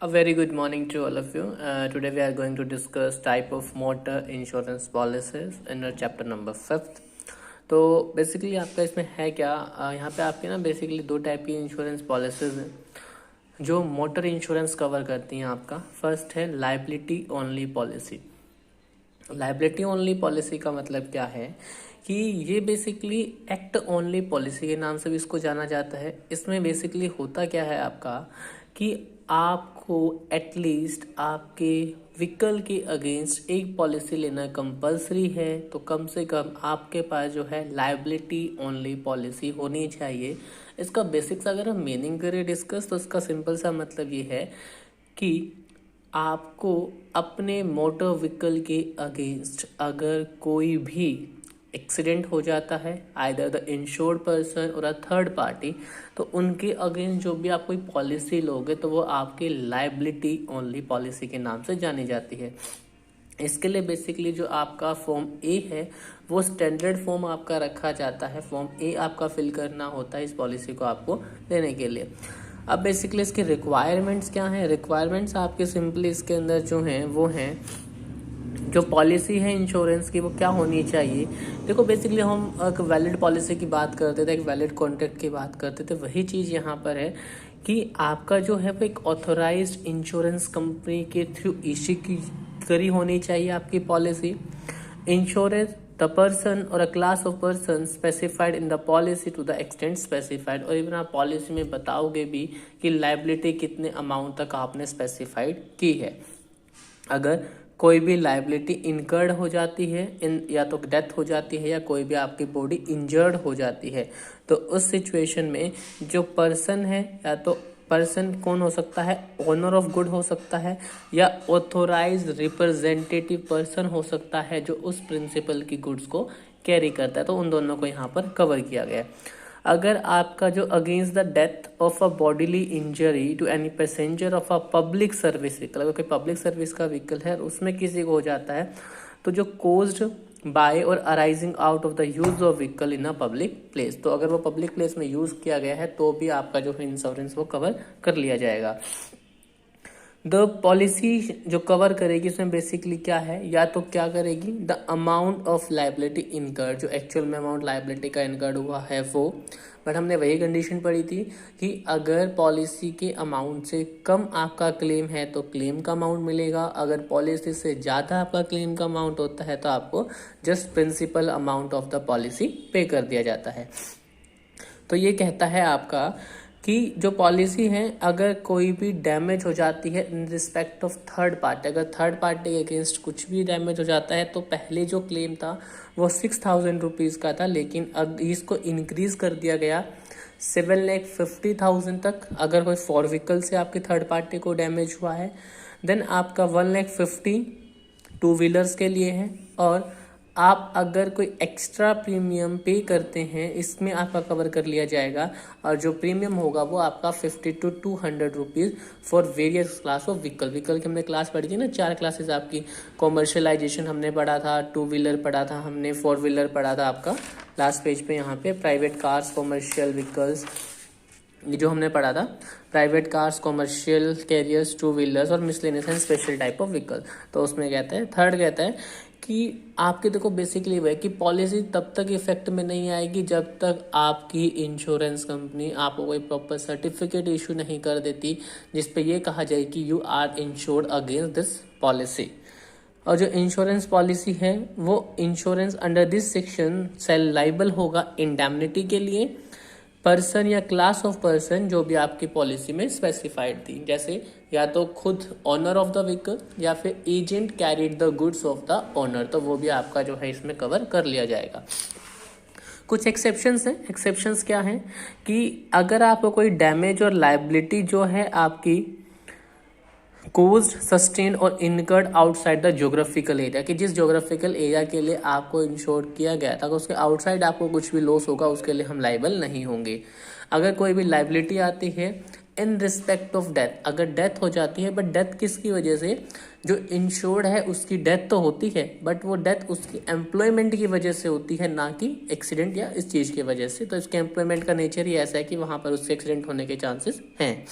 A very good morning to all of you. Today we are going to discuss type of motor insurance policies in our chapter number 5th. तो basically आपका इसमें है क्या, यहाँ पे आपके ना बेसिकली दो टाइप की इंश्योरेंस पॉलिसीज हैं जो मोटर इंश्योरेंस कवर करती हैं आपका। फर्स्ट है liability only policy. Liability only policy का मतलब क्या है कि ये बेसिकली एक्ट ओनली पॉलिसी के नाम से भी इसको जाना जाता है। इसमें बेसिकली होता क्या है आपका कि आपको एटलीस्ट आपके व्हीकल के अगेंस्ट एक पॉलिसी लेना कंपलसरी है, तो कम से कम आपके पास जो है लाइबिलिटी ओनली पॉलिसी होनी चाहिए। इसका बेसिक्स अगर हम मीनिंग करें डिस्कस, तो इसका सिंपल सा मतलब ये है कि आपको अपने मोटर व्हीकल के अगेंस्ट अगर कोई भी एक्सीडेंट हो जाता है, आइदर द इंश्योर्ड पर्सन और अ थर्ड पार्टी, तो उनके अगेंस्ट जो भी आप कोई पॉलिसी लोगे तो वो आपकी लाइबिलिटी ओनली पॉलिसी के नाम से जानी जाती है। इसके लिए बेसिकली जो आपका फॉर्म ए है वो स्टैंडर्ड फॉर्म आपका रखा जाता है। फॉर्म ए आपका फिल करना होता है इस पॉलिसी को आपको लेने के लिए। अब बेसिकली इसके रिक्वायरमेंट्स क्या हैं? रिक्वायरमेंट्स आपके सिंपली इसके अंदर जो हैं वो हैं, जो पॉलिसी है इंश्योरेंस की वो क्या होनी चाहिए। देखो बेसिकली हम एक वैलिड पॉलिसी की बात करते थे, एक वैलिड कॉन्ट्रैक्ट की बात करते थे, वही चीज़ यहाँ पर है कि आपका जो है वो एक ऑथोराइज्ड इंश्योरेंस कंपनी के थ्रू इश्यू की करी होनी चाहिए आपकी पॉलिसी। इंश्योरेंस द पर्सन और a class of person specified in the policy to the extent specified, और इवन आप पॉलिसी में बताओगे भी कि लाइबिलिटी कितने अमाउंट तक आपने स्पेसिफाइड की है। अगर कोई भी लाइबिलिटी इनकर्ड हो जाती है, या तो डेथ हो जाती है या कोई भी आपकी बॉडी इंजर्ड हो जाती है, तो उस सिचुएशन में जो पर्सन है, या तो पर्सन कौन हो सकता है, ओनर ऑफ गुड हो सकता है या ऑथोराइज्ड रिप्रेजेंटेटिव पर्सन हो सकता है जो उस प्रिंसिपल की गुड्स को कैरी करता है, तो उन दोनों को यहाँ पर कवर किया गया है। अगर आपका जो against the death of a bodily injury to any passenger of a public service vehicle, अगर कोई पब्लिक सर्विस का व्हीकल है उसमें किसी को हो जाता है, तो जो कोज्ड बाय और arising out of the use of vehicle in a public place, तो अगर वो पब्लिक प्लेस में यूज किया गया है तो भी आपका जो है इंश्योरेंस वो कवर कर लिया जाएगा। द पॉलिसी जो कवर करेगी उसमें बेसिकली क्या है, या तो क्या करेगी, the amount of liability incurred, जो एक्चुअल में अमाउंट लाइबिलिटी का इनकर्ड हुआ है वो, बट हमने वही कंडीशन पढ़ी थी कि अगर पॉलिसी के अमाउंट से कम आपका क्लेम है तो क्लेम का अमाउंट मिलेगा, अगर पॉलिसी से ज़्यादा आपका क्लेम का अमाउंट होता है तो आपको just principal amount of the policy pay कर दिया जाता है। तो ये कहता है आपका कि जो पॉलिसी है अगर कोई भी डैमेज हो जाती है in respect of third party, अगर थर्ड पार्टी के अगेंस्ट कुछ भी डैमेज हो जाता है, तो पहले जो क्लेम था वो 6,000 रुपीज़ का था, लेकिन अब इसको इंक्रीज़ कर दिया गया 7,50,000 तक। अगर कोई फोर व्हीकल से आपकी थर्ड पार्टी को डैमेज हुआ है, देन आपका 1,50,000 टू व्हीलर्स के लिए है, और आप अगर कोई एक्स्ट्रा प्रीमियम पे करते हैं इसमें आपका कवर कर लिया जाएगा, और जो प्रीमियम होगा वो आपका 50 to 200 rupees for various class of vehicle. Vehicle की हमने क्लास पढ़ी थी ना, 4 क्लासेस आपकी। कॉमर्शियलाइजेशन हमने पढ़ा था, टू व्हीलर पढ़ा था हमने, फोर व्हीलर पढ़ा था आपका लास्ट पेज पे यहाँ पे, प्राइवेट कार्स, कॉमर्शियल व्हीकल्स, ये जो हमने पढ़ा था, private cars, commercial carriers, two wheelers और miscellaneous and special type of vehicle. तो उसमें कहते हैं, थर्ड कहता है कि आपके देखो बेसिकली वह कि पॉलिसी तब तक इफेक्ट में नहीं आएगी जब तक आपकी इंश्योरेंस कंपनी आपको कोई प्रॉपर सर्टिफिकेट इशू नहीं कर देती जिस पे ये कहा जाए कि you are insured against this policy. और जो इंश्योरेंस पॉलिसी है वो insurance under this section shall liable होगा इंडैम्निटी के लिए पर्सन या क्लास ऑफ पर्सन जो भी आपकी पॉलिसी में स्पेसिफाइड थी, जैसे या तो खुद ऑनर ऑफ द व्हीकल या फिर agent carried the goods of the owner, तो वो भी आपका जो है इसमें कवर कर लिया जाएगा। कुछ एक्सेप्शंस हैं। एक्सेप्शंस क्या हैं कि अगर आपको कोई डैमेज और लाइबिलिटी जो है आपकी कोज्ड, सस्टेन और incurred outside the geographical area, कि जिस ज्योग्राफिकल एरिया के लिए आपको इंश्योर किया गया था उसके आउटसाइड आपको कुछ भी लॉस होगा उसके लिए हम लाइबल नहीं होंगे। अगर कोई भी लाइबिलिटी आती है इन रिस्पेक्ट ऑफ डेथ, अगर डेथ हो जाती है, बट डेथ किसकी वजह से, जो इंश्योर्ड है उसकी डेथ तो होती है बट वो डेथ उसकी एम्प्लॉयमेंट की वजह से होती है, ना कि एक्सीडेंट या इस चीज़ की वजह से। तो इसके एम्प्लॉयमेंट का नेचर ही ऐसा है कि वहाँ पर उससे एक्सीडेंट होने के चांसेस हैं।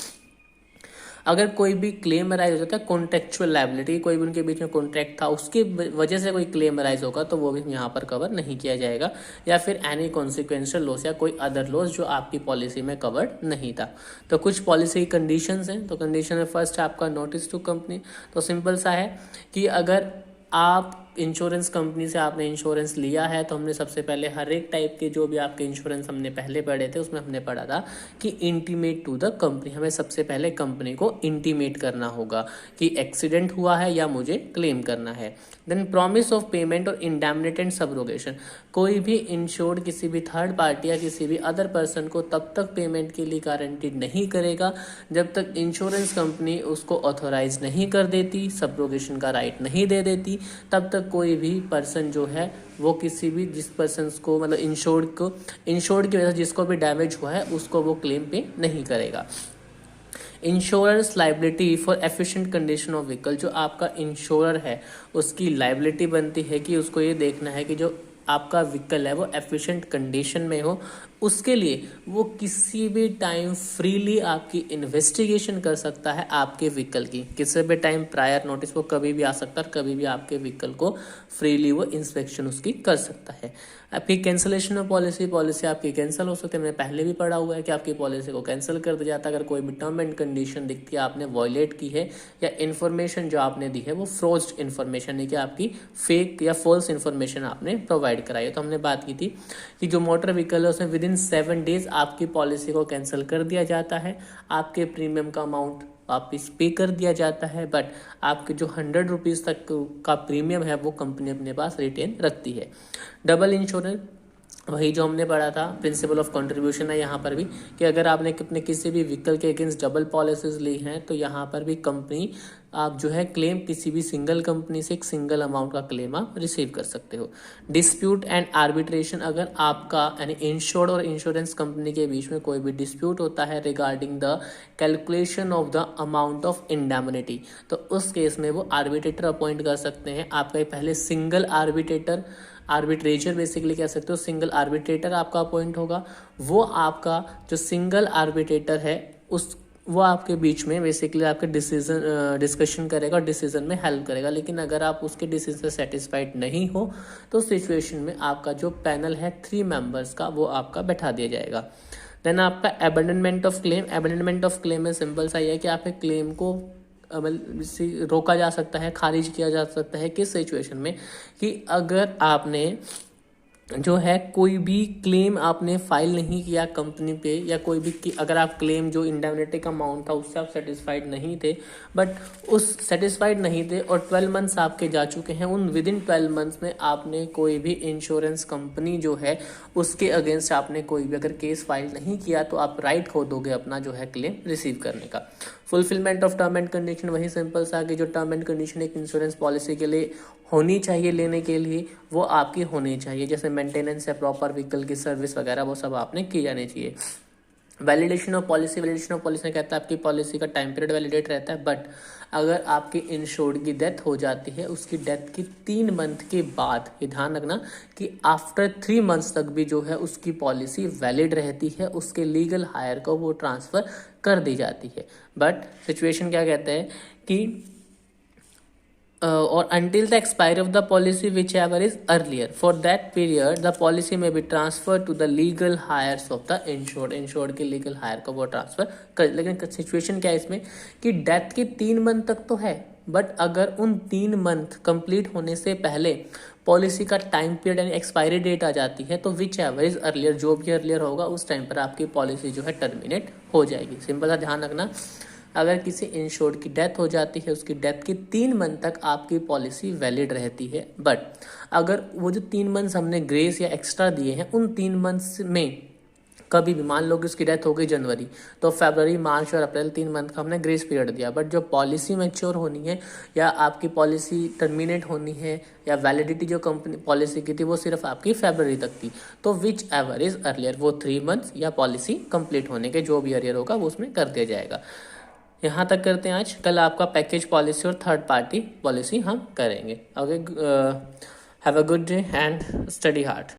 अगर कोई भी क्लेम अराइज हो जाता है कॉन्ट्रेक्चुअल लायबिलिटी, कोई भी उनके बीच में कॉन्ट्रैक्ट था उसकी वजह से कोई क्लेम अराइज होगा तो वो भी यहाँ पर कवर नहीं किया जाएगा, या फिर एनी कॉन्सिक्वेंशियल लॉस या कोई अदर लॉस जो आपकी पॉलिसी में कवर्ड नहीं था। तो कुछ पॉलिसी कंडीशंस हैं। तो कंडीशन में फर्स्ट है आपका नोटिस टू कंपनी। तो सिंपल सा है कि अगर आप इंश्योरेंस कंपनी से आपने इंश्योरेंस लिया है तो हमने सबसे पहले हर एक टाइप के जो भी आपके इंश्योरेंस हमने पहले पढ़े थे उसमें हमने पढ़ा था कि इंटीमेट टू द कंपनी, हमें सबसे पहले कंपनी को इंटीमेट करना होगा कि एक्सीडेंट हुआ है या मुझे क्लेम करना है। देन प्रॉमिस ऑफ पेमेंट और इंडैमनिटी एंड सबरोगेशन, कोई भी इंश्योर्ड किसी भी थर्ड पार्टी या किसी भी अदर पर्सन को तब तक पेमेंट के लिए गारंटी नहीं करेगा जब तक इंश्योरेंस कंपनी उसको ऑथोराइज नहीं कर देती, सबरोगेशन का राइट नहीं दे देती, तब तक कोई भी पर्सन जो है वो किसी भी जिस पर्सन को मतलब इंश्योर्ड की वजह से जिसको भी डैमेज हुआ है उसको वो क्लेम पे नहीं करेगा। Insurance liability for efficient condition of vehicle, जो आपका इंश्योरर है उसकी लाइबिलिटी बनती है कि उसको ये देखना है कि जो आपका व्हीकल है वो एफिशिएंट कंडीशन में हो, उसके लिए वो किसी भी टाइम फ्रीली आपकी इन्वेस्टिगेशन कर सकता है आपके व्हीकल की, किसी भी टाइम प्रायर नोटिस वो कभी भी आ सकता है, कभी भी आपके व्हीकल को फ्रीली वो इंस्पेक्शन उसकी कर सकता है। आपकी कैंसिलेशन ऑफ पॉलिसी आपकी कैंसिल हो सकती है। मैंने पहले भी पढ़ा हुआ है कि आपकी पॉलिसी को कैंसिल कर दिया जाता है अगर कोई भी टर्म एंड कंडीशन दिखती है आपने वॉयलेट की है या इन्फॉर्मेशन जो आपने दी है वो फ्रोज्ड इन्फॉर्मेशन है कि आपकी फेक या फॉल्स इन्फॉर्मेशन आपने प्रोवाइड कराई है। तो हमने बात की थी कि जो मोटर व्हीकल है उसमें विदिन 7 डेज आपकी पॉलिसी को कैंसिल कर दिया जाता है, आपके प्रीमियम का अमाउंट वापिस पे कर दिया जाता है, बट आपके जो 100 रुपीज़ तक का प्रीमियम है वो कंपनी अपने पास रिटेन रखती है। डबल इंश्योरेंस, वही जो हमने पढ़ा था प्रिंसिपल ऑफ कंट्रीब्यूशन है यहाँ पर भी कि अगर आपने अपने किसी भी व्हीकल के अगेंस्ट डबल पॉलिसीज ली हैं तो यहाँ पर भी कंपनी आप जो है क्लेम किसी भी सिंगल कंपनी से एक सिंगल अमाउंट का क्लेम आप रिसीव कर सकते हो। डिस्प्यूट एंड आर्बिट्रेशन, अगर आपका यानी इंश्योर्ड और इंश्योरेंस कंपनी के बीच में कोई भी डिस्प्यूट होता है regarding the calculation of the amount of indemnity, तो उस केस में वो आर्बिट्रेटर अपॉइंट कर सकते हैं। आपका पहले सिंगल आर्बिट्रेटर बेसिकली कह सकते हो, सिंगल आर्बिट्रेटर आपका अपॉइंट होगा। वो आपका जो सिंगल आर्बिट्रेटर है वो आपके बीच में बेसिकली आपके डिस्कशन करेगा और डिसीजन में हेल्प करेगा। लेकिन अगर आप उसके डिसीजन से सेटिस्फाइड नहीं हो तो सिचुएशन में आपका जो पैनल है 3 मेंबर्स का वो आपका बैठा दिया जाएगा। देन आपका अबैंडनमेंट ऑफ क्लेम में सिंपल सा ये है कि आपके क्लेम को रोका जा सकता है, खारिज किया जा सकता है किस सिचुएशन में कि अगर आपने जो है कोई भी क्लेम आपने फाइल नहीं किया कंपनी पे, या कोई भी अगर आप क्लेम जो इंडेमनिटी का अमाउंट था उससे आप सेटिस्फाइड नहीं थे, बट उस सेटिस्फाइड नहीं थे और 12 मंथ्स आपके जा चुके हैं, उन विदिन 12 मंथ्स में आपने कोई भी इंश्योरेंस कंपनी जो है उसके अगेंस्ट आपने कोई भी अगर केस फाइल नहीं किया तो आप राइट खो दोगे अपना जो है क्लेम रिसीव करने का। Fulfilment of term and condition, वही सिंपल सा कि जो टर्म एंड कंडीशन एक इंश्योरेंस पॉलिसी के लिए होनी चाहिए लेने के लिए वो आपकी होनी चाहिए, जैसे मेंटेनेंस या प्रॉपर व्हीकल की सर्विस वगैरह वो सब आपने की जानी चाहिए। वैलिडेशन ऑफ पॉलिसी में कहता है आपकी पॉलिसी का टाइम पीरियड वैलिडेट रहता है, बट अगर आपकी इंश्योर्ड की डेथ हो जाती है उसकी डेथ की 3 मंथ के बाद, ये ध्यान रखना कि आफ्टर 3 मंथ्स तक भी जो है उसकी पॉलिसी वैलिड रहती है, उसके लीगल हायर को वो ट्रांसफ़र कर दी जाती है। बट सिचुएशन क्या कहते हैं कि और until the expiry of the policy whichever is earlier, for that period the policy may be transferred to the legal heirs of the insured के legal hire को वो ट्रांसफर कर। लेकिन सिचुएशन क्या है इसमें कि डेथ की 3 मंथ तक तो है, बट अगर उन 3 मंथ कंप्लीट होने से पहले पॉलिसी का टाइम पीरियड यानी एक्सपायरी डेट आ जाती है तो विच एवर इज अर्लियर, जो भी अर्लियर होगा उस टाइम पर आपकी पॉलिसी जो है टर्मिनेट हो जाएगी। सिंपल सा ध्यान रखना, अगर किसी इंश्योर्ड की डेथ हो जाती है उसकी डेथ की 3 मंथ तक आपकी पॉलिसी वैलिड रहती है, बट अगर वो जो 3 मंथ्स हमने ग्रेस या एक्स्ट्रा दिए हैं उन 3 मंथ्स में कभी भी मान लो कि उसकी डेथ हो गई जनवरी, तो फरवरी, मार्च और अप्रैल 3 मंथ का हमने ग्रेस पीरियड दिया, बट जो पॉलिसी मैच्योर होनी है या आपकी पॉलिसी टर्मिनेट होनी है या वैलिडिटी जो कंपनी पॉलिसी की थी वो सिर्फ आपकी फरवरी तक थी, तो विच एवर इज अर्लियर वो 3 मंथ्स या पॉलिसी कंप्लीट होने के जो भी अर्लियर होगा वो उसमें कर दिया जाएगा। यहाँ तक करते हैं आज, कल आपका पैकेज पॉलिसी और थर्ड पार्टी पॉलिसी हम करेंगे। Okay, have a good day and study hard.